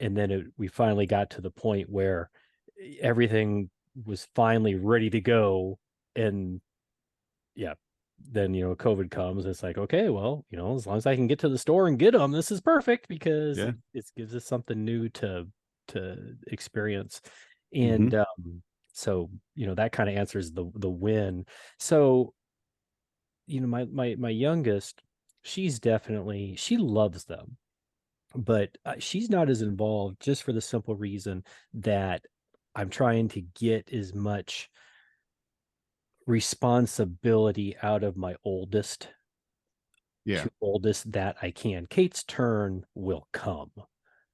then we finally got to the point where everything was finally ready to go. And yeah, then, you know, COVID comes. It's like, okay, well, you know, as long as I can get to the store and get them, this is perfect, because it gives us something new to experience. And so, you know, that kind of answers the win. So, you know, my youngest, she loves them, but she's not as involved, just for the simple reason that I'm trying to get as much responsibility out of my oldest to oldest that I can. Kate's turn will come.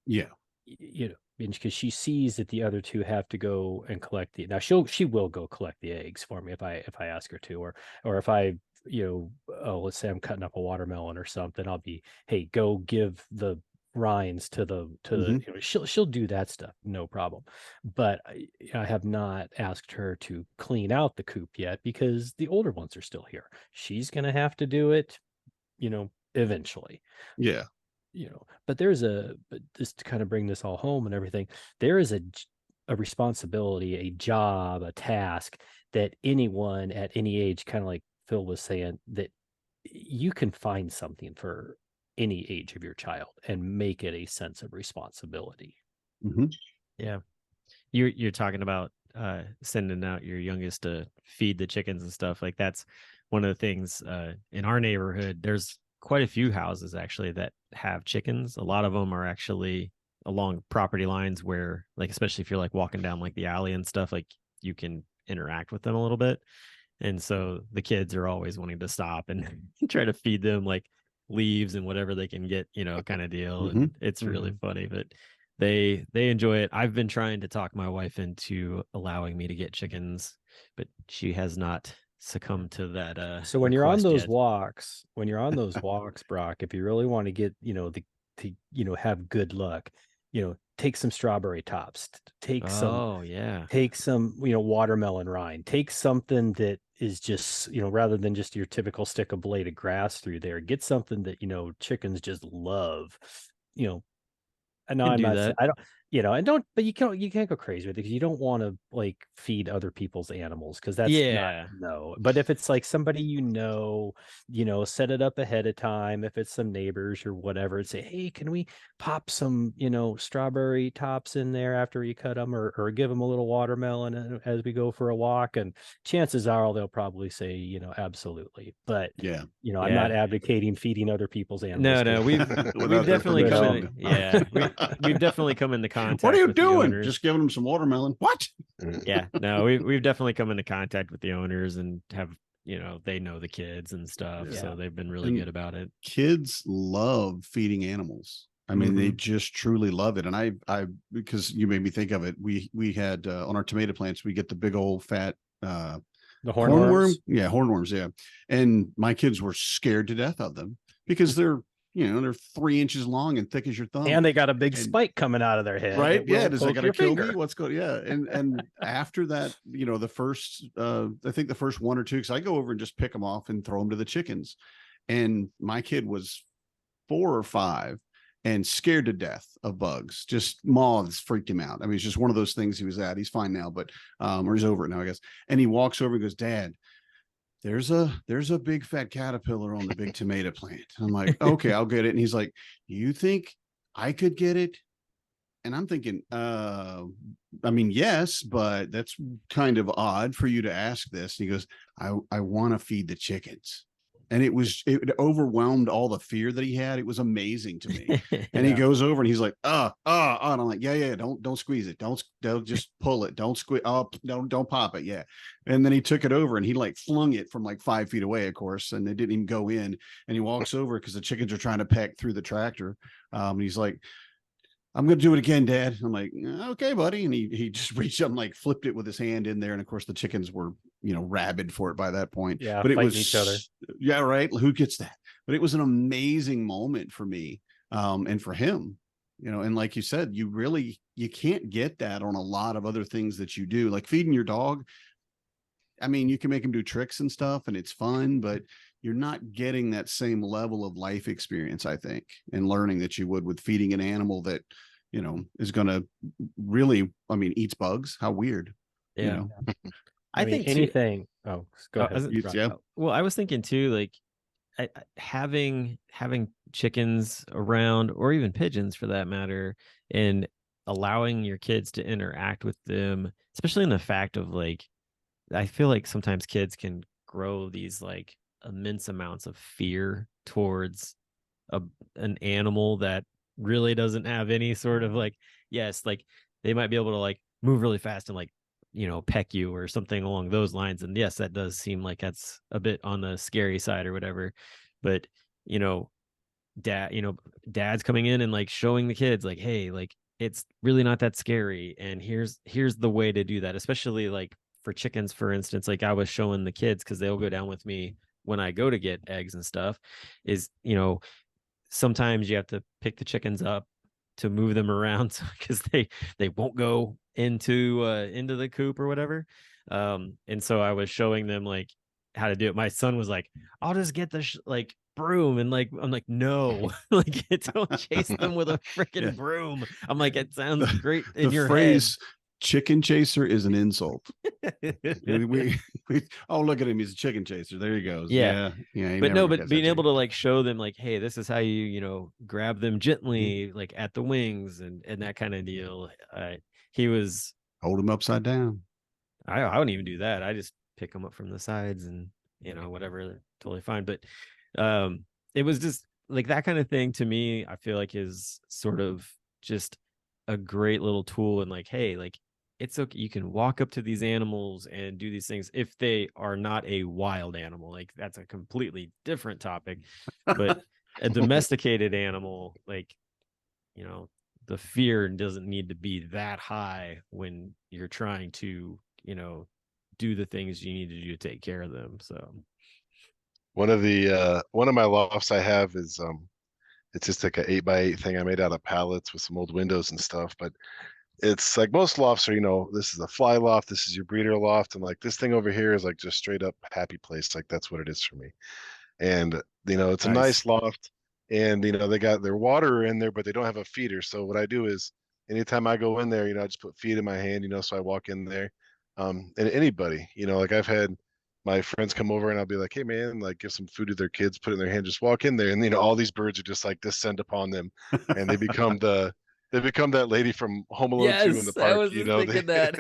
Yeah. You know, because she sees that the other two have to go and collect the. Now she will go collect the eggs for me if I ask her to, or if I, let's say I'm cutting up a watermelon or something, I'll be, hey, go give the rinds to the she'll do that stuff, no problem. But I have not asked her to clean out the coop yet because the older ones are still here. She's gonna have to do it, eventually. Yeah. But just to kind of bring this all home and everything, there is a responsibility, a job, a task that anyone at any age, kind of like Phil was saying, that you can find something for any age of your child and make it a sense of responsibility. Mm-hmm. Yeah. You're talking about sending out your youngest to feed the chickens and stuff. Like, that's one of the things in our neighborhood. There's quite a few houses actually that have chickens. A lot of them are actually along property lines where, like, especially if you're like walking down like the alley and stuff, like you can interact with them a little bit. And so the kids are always wanting to stop and try to feed them like leaves and whatever they can get, kind of deal. Mm-hmm. And it's really funny, but they enjoy it. I've been trying to talk my wife into allowing me to get chickens, but she has not succumb to that. So when you're on those walks, Brock, if you really want to get, have good luck, take some strawberry tops, take some watermelon rind, take something that is just, rather than just your typical stick of blade of grass through there, get something that, chickens just love, and no, I'm not saying, I don't, and don't, but you can't go crazy with it because you don't want to like feed other people's animals because that's no. But if it's like somebody, set it up ahead of time. If it's some neighbors or whatever, and say, hey, can we pop some, strawberry tops in there after you cut them, or give them a little watermelon as we go for a walk, and chances are they'll probably say, absolutely. But I'm not advocating feeding other people's animals. No, we've definitely come we've definitely come into contact. What are you doing? Just giving them some watermelon. What? Yeah, no, we've definitely come into contact with the owners and have, they know the kids and stuff. Yeah. So they've been really good about it. Kids love feeding animals. I mean, they just truly love it. And I because you made me think of it. We had on our tomato plants, we get the big old fat the hornworm. Yeah, hornworms. Yeah. And my kids were scared to death of them because they're 3 inches long and thick as your thumb. And they got a big spike coming out of their head. Right. Yeah. Does they got to kill me? What's going? Yeah. And after that, the first, I think the first one or two, because I go over and just pick them off and throw them to the chickens. And my kid was 4 or 5 and scared to death of bugs. Just moths freaked him out. I mean, it's just one of those things he was at. He's fine now, but, or he's over it now, I guess. And he walks over and goes, Dad, there's a big fat caterpillar on the big tomato plant. I'm like, okay, I'll get it. And he's like, you think I could get it? And I'm thinking, I mean, yes, but that's kind of odd for you to ask this. And he goes, I want to feed the chickens. And it overwhelmed all the fear that he had. It was amazing to me. And he goes over and he's like, and I'm like, yeah, don't squeeze it. Don't just pull it. Don't squeeze. Oh, don't pop it. Yeah. And then he took it over and he like flung it from like 5 feet away, of course. And they didn't even go in. And he walks over because the chickens are trying to peck through the tractor. And he's like, I'm going to do it again, Dad. I'm like, okay, buddy. And he just reached up and like flipped it with his hand in there. And of course the chickens were, rabid for it by that point. Yeah. But it was each other. Yeah. Right. Who gets that? But it was an amazing moment for me. And for him, and like you said, you can't get that on a lot of other things that you do, like feeding your dog. I mean, you can make him do tricks and stuff and it's fun, but you're not getting that same level of life experience, I think, and learning that you would with feeding an animal that, is going to really, eats bugs. How weird. Yeah. I think anything. Go ahead. Well, I was thinking too, like having chickens around, or even pigeons for that matter, and allowing your kids to interact with them, especially in the fact of like, I feel like sometimes kids can grow these like immense amounts of fear towards an animal that really doesn't have any sort of like, yes, like they might be able to like move really fast and like peck you or something along those lines. And yes, that does seem like that's a bit on the scary side or whatever. But, dad's coming in and like showing the kids like, hey, like it's really not that scary. And here's the way to do that, especially like for chickens, for instance. Like I was showing the kids, because they'll go down with me when I go to get eggs and stuff, is, sometimes you have to pick the chickens up to move them around because they won't go into the coop or whatever. And so I was showing them like how to do it. My son was like, I'll just get the like broom, and like I'm like, no, like don't chase them with a freaking broom. I'm like, it sounds great in your phrase head. Chicken chaser is an insult. we oh, look at him, he's a chicken chaser. There he goes. Yeah. But being able to like show them like, hey, this is how you grab them gently, like at the wings and that kind of deal. He was hold him upside down. I wouldn't even do that. I just pick them up from the sides and whatever, totally fine. But it was just like that kind of thing to me, I feel like is sort of just a great little tool. And like, hey, like it's okay, you can walk up to these animals and do these things if they are not a wild animal. Like that's a completely different topic. But a domesticated animal, like, the fear doesn't need to be that high when you're trying to, do the things you need to do to take care of them. So one of my lofts I have is it's just like an 8x8 thing I made out of pallets with some old windows and stuff. But it's like most lofts are, this is a fly loft, this is your breeder loft, and like this thing over here is like just straight up happy place. Like that's what it is for me. And it's a nice loft, and they got their water in there, but they don't have a feeder. So what I do is anytime I go in there, I just put feed in my hand, so I walk in there. And anybody, like I've had my friends come over and I'll be like, hey man, like give some food to their kids, put it in their hand, just walk in there. And all these birds are just like descend upon them, and they become that lady from Home Alone 2 in the park. I was thinking that.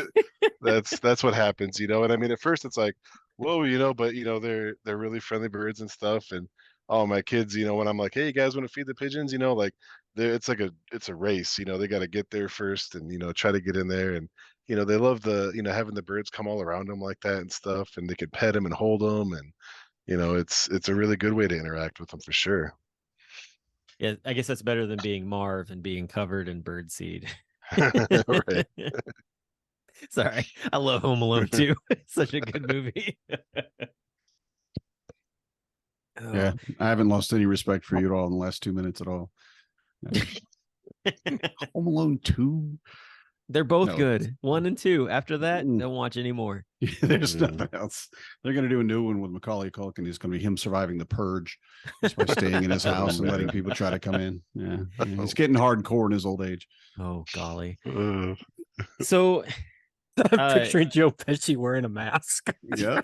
that's what happens, and I mean at first it's like, whoa, but they're really friendly birds and stuff. And oh, my kids, when I'm like, hey, you guys want to feed the pigeons, like it's a race, they got to get there first and try to get in there. And they love the having the birds come all around them like that and stuff, and they could pet them and hold them, and it's a really good way to interact with them for sure. Yeah, I guess that's better than being Marv and being covered in bird seed. Right. Sorry, I love Home Alone 2. It's such a good movie. Yeah, I haven't lost any respect for you at all in the last 2 minutes at all. Home Alone 2. They're both good. 1 and 2. After that, don't watch anymore. There's nothing else. They're going to do a new one with Macaulay Culkin. It's going to be him surviving the purge just by staying in his house and letting people try to come in. Yeah. He's getting hardcore in his old age. Oh, golly. So I'm picturing Joe Pesci wearing a mask. Yeah.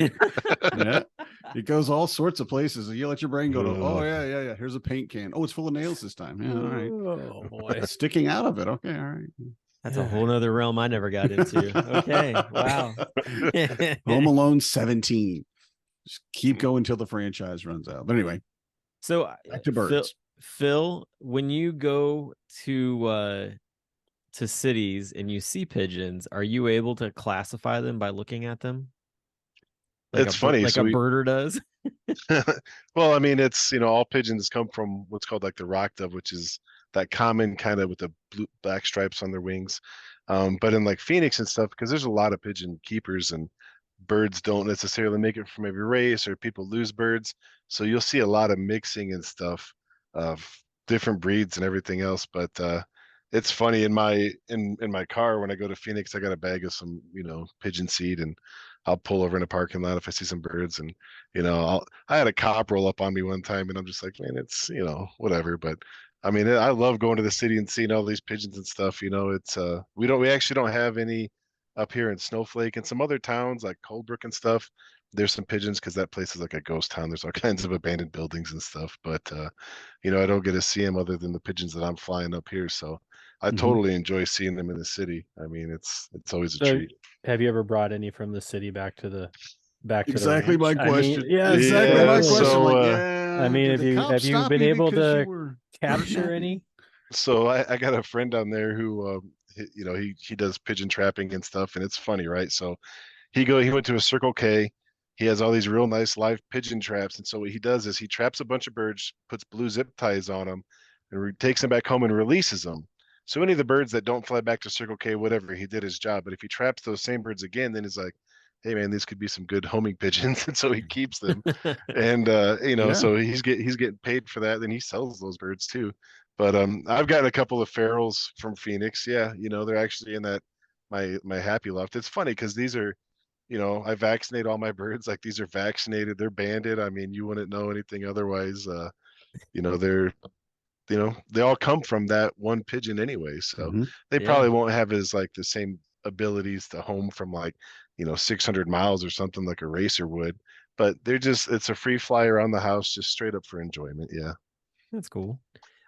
It goes all sorts of places. You let your brain go to, oh, yeah. Here's a paint can. Oh, it's full of nails this time. Yeah, all right. Oh, boy. Sticking out of it. Okay, all right. That's a whole nother realm I never got into. Okay, wow. Home Alone 17. Just keep going until the franchise runs out. But anyway, so back to birds. Phil, when you go to cities and you see pigeons, are you able to classify them by looking at them? Like it's funny, like a birder does. Well, I mean, it's all pigeons come from what's called like the rock dove, which is that common kind of with the black stripes on their wings. But in like Phoenix and stuff, because there's a lot of pigeon keepers and birds don't necessarily make it from every race, or people lose birds. So you'll see a lot of mixing and stuff of different breeds and everything else. But it's funny, in my car when I go to Phoenix, I got a bag of some pigeon seed, and I'll pull over in a parking lot if I see some birds. And I had a cop roll up on me one time, and I'm just like, man, it's whatever. But I mean, I love going to the city and seeing all these pigeons and stuff. It's we actually don't have any up here in Snowflake, and some other towns like Coldbrook and stuff. There's some pigeons because that place is like a ghost town. There's all kinds of abandoned buildings and stuff. But I don't get to see them other than the pigeons that I'm flying up here. So I totally enjoy seeing them in the city. I mean, it's always a treat. Have you ever brought any from the city back to the exactly my question? I mean, exactly my question. So, I mean, have you been able to capture any? So I got a friend down there who he does pigeon trapping and stuff, and it's funny, right? So he went to a Circle K. He has all these real nice live pigeon traps, and so what he does is he traps a bunch of birds, puts blue zip ties on them, and takes them back home and releases them. So any of the birds that don't fly back to Circle K, whatever, he did his job. But if he traps those same birds again, then he's like, hey man, these could be some good homing pigeons, and so he keeps them. And so he's getting paid for that. Then he sells those birds too. But I've gotten a couple of ferals from Phoenix. Yeah, they're actually in that my happy loft. It's funny because these are, I vaccinate all my birds. Like, these are vaccinated, they're banded. I mean, you wouldn't know anything otherwise. They're they all come from that one pigeon anyway, so they probably won't have as like the same abilities to home from like 600 miles or something like a racer would, but it's a free fly around the house, just straight up for enjoyment. Yeah, that's cool.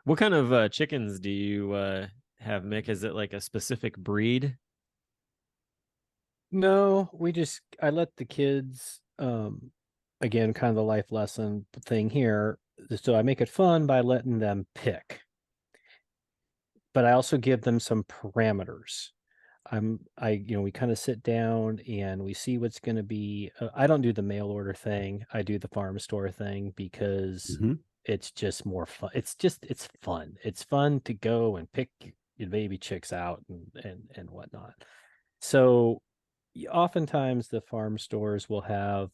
What kind of chickens do you have, Mick? Is it like a specific breed? No, I let the kids, again, kind of the life lesson thing here. So I make it fun by letting them pick, but I also give them some parameters. We kind of sit down and we see what's going to be. I don't do the mail order thing. I do the farm store thing because it's just more fun. It's fun. It's fun to go and pick your baby chicks out and whatnot. So oftentimes the farm stores will have,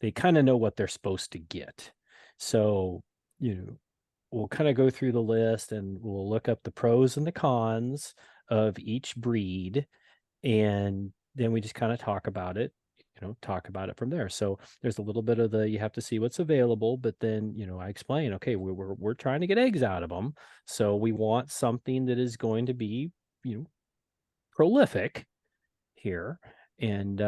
they kind of know what they're supposed to get. So, we'll kind of go through the list and we'll look up the pros and the cons of each breed. And then we just kind of talk about it from there. So there's a little bit of you have to see what's available, but then, I explain, okay, we're trying to get eggs out of them. So we want something that is going to be, prolific here. And,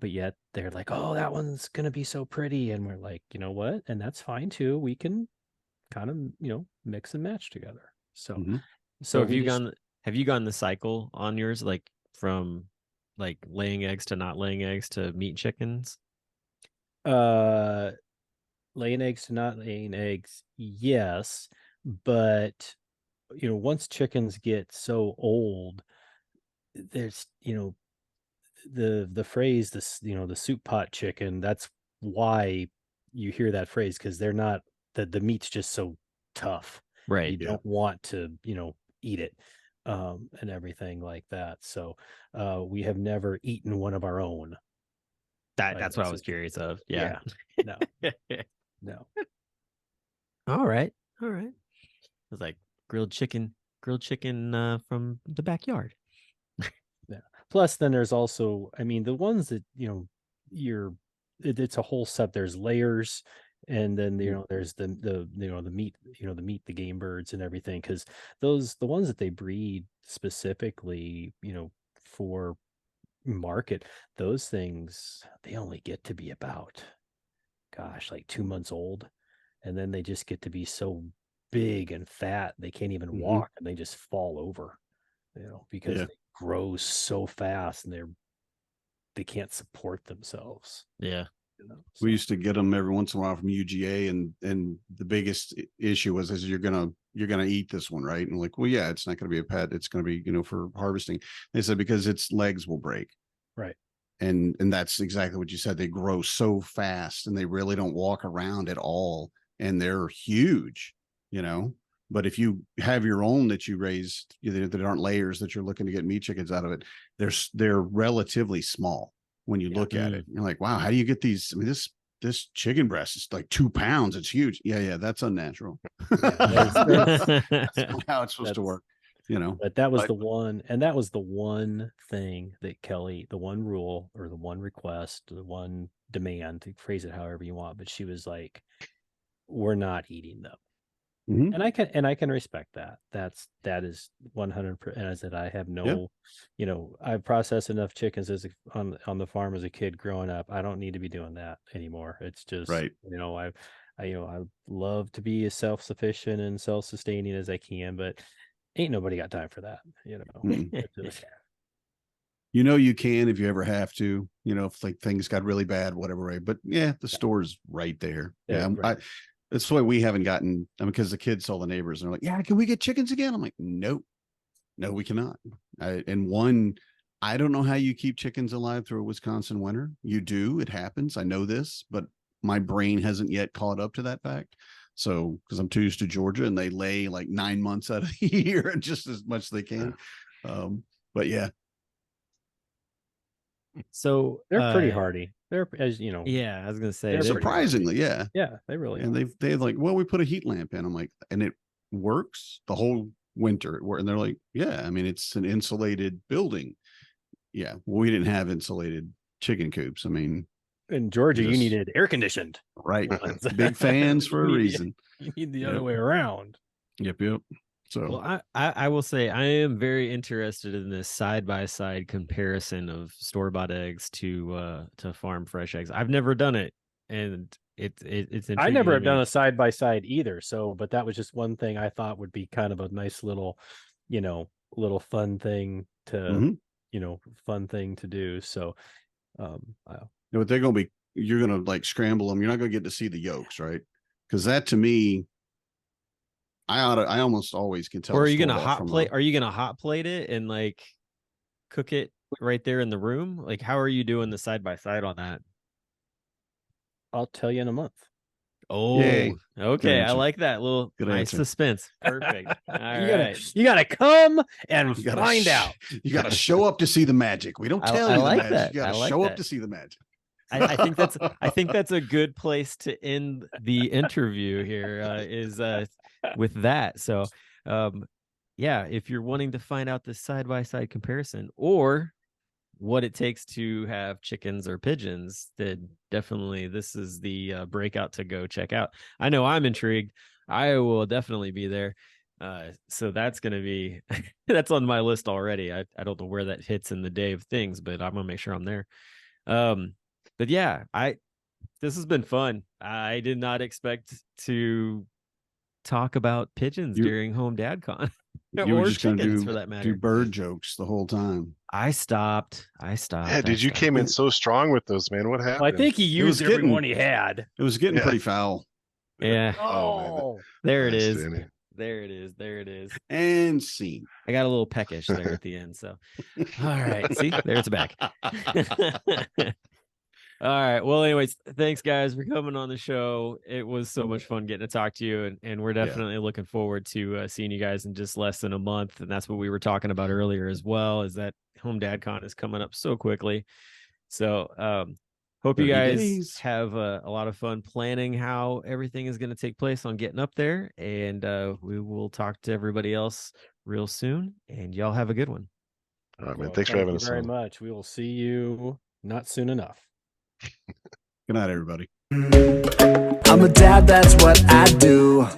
but yet they're like, oh, that one's going to be so pretty. And we're like, you know what? And that's fine too. We can kind of, mix and match together. So, so have you gone the cycle on yours, like from like laying eggs to not laying eggs to meat chickens? Laying eggs to not laying eggs. Yes. But, once chickens get so old, there's, the phrase, the soup pot chicken, that's why you hear that phrase, because they're not, the meat's just so tough, right? You don't want to eat it and everything like that. So we have never eaten one of our own. That's what I was curious of. Yeah. No. No. All right. It was like grilled chicken from the backyard. Yeah. Plus, then there's also, the ones that, it's a whole set. There's layers, and then, there's the meat, the game birds and everything. Cause the ones that they breed specifically, for market, those things, they only get to be about, like 2 months old. And then they just get to be so big and fat, they can't even walk, and they just fall over, because they grow so fast and they can't support themselves. Yeah. So. We used to get them every once in a while from UGA, and the biggest issue was, you're gonna eat this one, right? And like, well, yeah, it's not gonna be a pet, it's gonna be, for harvesting. They said because its legs will break. Right. And that's exactly what you said. They grow so fast and they really don't walk around at all. And they're huge, but if you have your own that you raise, that aren't layers, that you're looking to get meat chickens out of it, they're relatively small. When you look at it, you're like, wow, how do you get these? I mean, this chicken breast is like 2 pounds. It's huge. Yeah. That's unnatural. That's not how it's supposed to work. But that was the one thing that Kelly, the one rule or the one request, the one demand, to phrase it however you want, but she was like, we're not eating them. And I can respect that. That is 100%. And I said, I have no, I've processed enough chickens on the farm as a kid growing up. I don't need to be doing that anymore. It's just, right. I love to be as self-sufficient and self-sustaining as I can, but ain't nobody got time for that, You can if you ever have to, if like things got really bad, whatever way. But the store's right there. Yeah, right. That's why we haven't gotten. Because the kids saw the neighbors and they're like, "Yeah, can we get chickens again?" I'm like, "Nope, No, we cannot. I don't know how you keep chickens alive through a Wisconsin winter. You do. It happens. I know this, but my brain hasn't yet caught up to that fact. So, because I'm too used to Georgia and they lay like 9 months out of the year and just as much as they can. But yeah. So they're pretty hardy. They're, as you know. Yeah, I was gonna say surprisingly, yeah. Yeah, they really. And they like, well, we put a heat lamp in. I'm like, and it works the whole winter. And they're like, yeah, I mean, it's an insulated building. Yeah, well, we didn't have insulated chicken coops. I mean, in Georgia, you needed air conditioned. Right. Big fans for a reason. You need the other way around. Yep. So, well, I will say I am very interested in this side-by-side comparison of store-bought eggs to farm fresh eggs. I've never done it, and it's I never have done a side-by-side either. So, but that was just one thing I thought would be kind of a nice little, little fun thing to, fun thing to do. So, what they're going to be, you're going to like scramble them. You're not going to get to see the yolks, right? Because that to me, I almost always can tell. Or are you gonna hot plate? Are you gonna hot plate it and like cook it right there in the room? Like, how are you doing the side by side on that? I'll tell you in a month. Oh, yay. Okay. I like that little nice suspense. Perfect. All you gotta come and find out. You gotta show up to see the magic. We don't tell you the magic. That. You gotta show up to see the magic. I think that's a good place to end the interview here. Is with that. So, yeah, if you're wanting to find out the side by side comparison or what it takes to have chickens or pigeons, then definitely this is the breakout to go check out. I know I'm intrigued. I will definitely be there. So that's going to be, that's on my list already. I don't know where that hits in the day of things, but I'm going to make sure I'm there. But yeah, this has been fun. I did not expect to talk about pigeons during Home Dad Con. You were just going to do bird jokes the whole time. I stopped. Yeah, dude, you came in so strong with those, man. What happened? Well, I think he used everyone he had. It was getting pretty foul. Yeah. Oh, there it is. There it is. There it is. And scene. I got a little peckish there at the end. So, all right. See, there's back. All right. Well, anyways, thanks guys for coming on the show. It was so much fun getting to talk to you, and we're definitely looking forward to seeing you guys in just less than a month. And that's what we were talking about earlier as well, is that Home Dad Con is coming up so quickly. So hope you guys have a lot of fun planning how everything is going to take place on getting up there. And we will talk to everybody else real soon. And y'all have a good one. All right, man. Thanks for having us very much. We will see you not soon enough. Good night, everybody. I'm a dad, that's what I do.